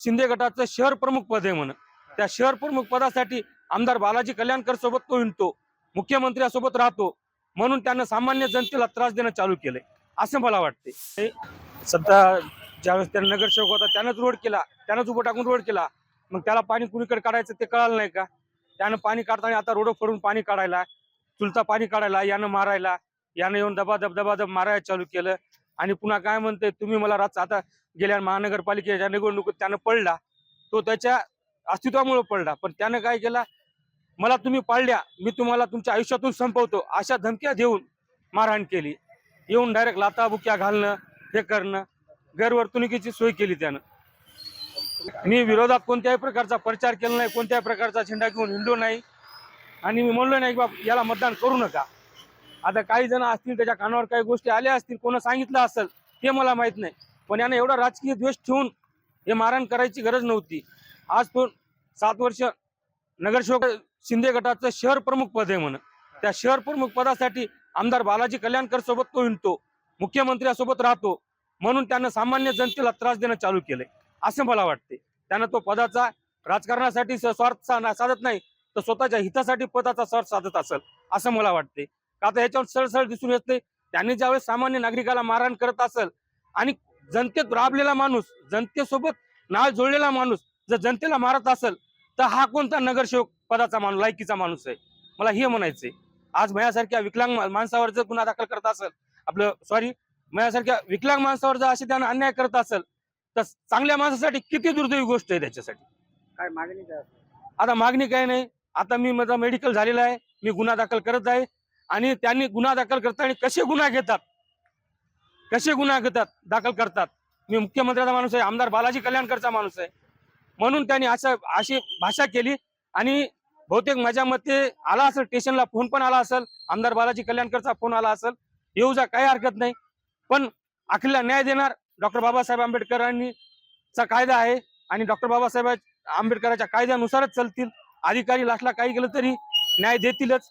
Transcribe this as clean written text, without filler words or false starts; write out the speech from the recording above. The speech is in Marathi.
शिंदे गटाचं शहर प्रमुख पद आहे म्हणून त्या शहर प्रमुख पदासाठी आमदार बालाजी कल्याणकर सोबत तो हिंडतो, मुख्यमंत्र्यासोबत राहतो, म्हणून त्यानं सामान्य जनतेला त्रास देणं चालू केलंय असं मला वाटते। सध्या ज्यावेळेस त्यानं नगरसेवक होता त्यानंच रोड केला, त्यानंच उभं टाकून रोड केला, मग त्याला पाणी कुणीकडे काढायचं ते कळालं नाही का? त्यानं पाणी काढताना आता रोड फोडून पाणी काढायला, चुलता पाणी काढायला, यानं मारायला, यानं येऊन दबादब मारायला चालू केलं। आणि पुन्हा काय म्हणते तुम्ही मला आता गेल्या महानगरपालिकेच्या निवडणुकीत त्यानं पडला, तो त्याच्या अस्तित्वामुळे पडला, पण त्यानं काय केला, मला तुम्ही पाळल्या मी तुम्हाला तुमच्या आयुष्यातून संपवतो अशा धमक्या देऊन मारहाण केली, येऊन डायरेक्ट लाताबुक्या घालणं, हे करणं, गैरवर्तणुकीची सोय केली त्यानं। मी विरोधात कोणत्याही प्रकारचा प्रचार केला नाही, कोणत्याही प्रकारचा झेंडा घेऊन हिंडलो नाही, आणि मी म्हणलो नाही की बाबा याला मतदान करू नका। आता काही जण असतील त्याच्या कानावर काही गोष्टी आल्या असतील, कोणी सांगितलं असेल ते मला माहित नाही, पण याने एवढा राजकीय द्वेष ठेवून हे मारहाण करायची गरज नव्हती। आज तो 7 वर्ष नगरसेवक शिंदे गटाचं शहर प्रमुख पद आहे म्हणून त्या शहर प्रमुख पदासाठी आमदार बालाजी कल्याणकर सोबत तो हिंडतो, मुख्यमंत्र्यासोबत राहतो, म्हणून त्यानं सामान्य जनतेला त्रास देणं चालू केलंय असं मला वाटते। त्यानं तो पदाचा राजकारणासाठी स्वार्थ साधत नाही तर स्वतःच्या हितासाठी पदाचा स्वार्थ साधत असेल असं मला वाटते। का आता याच्यावर सरळ दिसून येते, त्यांनी ज्यावेळेस सामान्य नागरिकाला मारहाण करत असेल आणि जनतेत राबलेला माणूस, जनतेसोबत नाळ जोडलेला माणूस जर जनतेला मारत असेल तर हा कोणता नगरसेवक पदाचा माणूस, लायकीचा माणूस आहे? मला हे म्हणायचंय। आज माझ्यासारख्या विकलांग माणसावर जर गुन्हा दाखल करत असेल, माझ्यासारख्या विकलांग माणसावर जर असे त्यानं अन्याय करत असेल तर चांगल्या माणसासाठी किती दुर्दैवी गोष्ट आहे। त्याच्यासाठी काय मागणी काय? आता मागणी काय नाही, आता मी माझा मेडिकल झालेला आहे, मी गुन्हा दाखल करत आहे, आणि त्यांनी गुन्हा दाखल करताना कसे गुन्हा दाखल करतात। मी मुख्यमंत्र्याचा माणूस आहे, आमदार बालाजी कल्याणकरचा माणूस आहे, म्हणून त्यांनी अशी भाषा केली। आणि बहुतेक माझ्या मते आला असेल, स्टेशनला फोन पण आला असेल, आमदार बालाजी कल्याणकरचा फोन आला असेल, येऊ जा काही हरकत नाही, पण अखिलला न्याय देणार डॉक्टर बाबासाहेब आंबेडकरांचा कायदा आहे, आणि डॉक्टर बाबासाहेब आंबेडकरांच्या कायद्यानुसारच चालतील। अधिकारी लाटला काही केलं तरी न्याय देतीलच।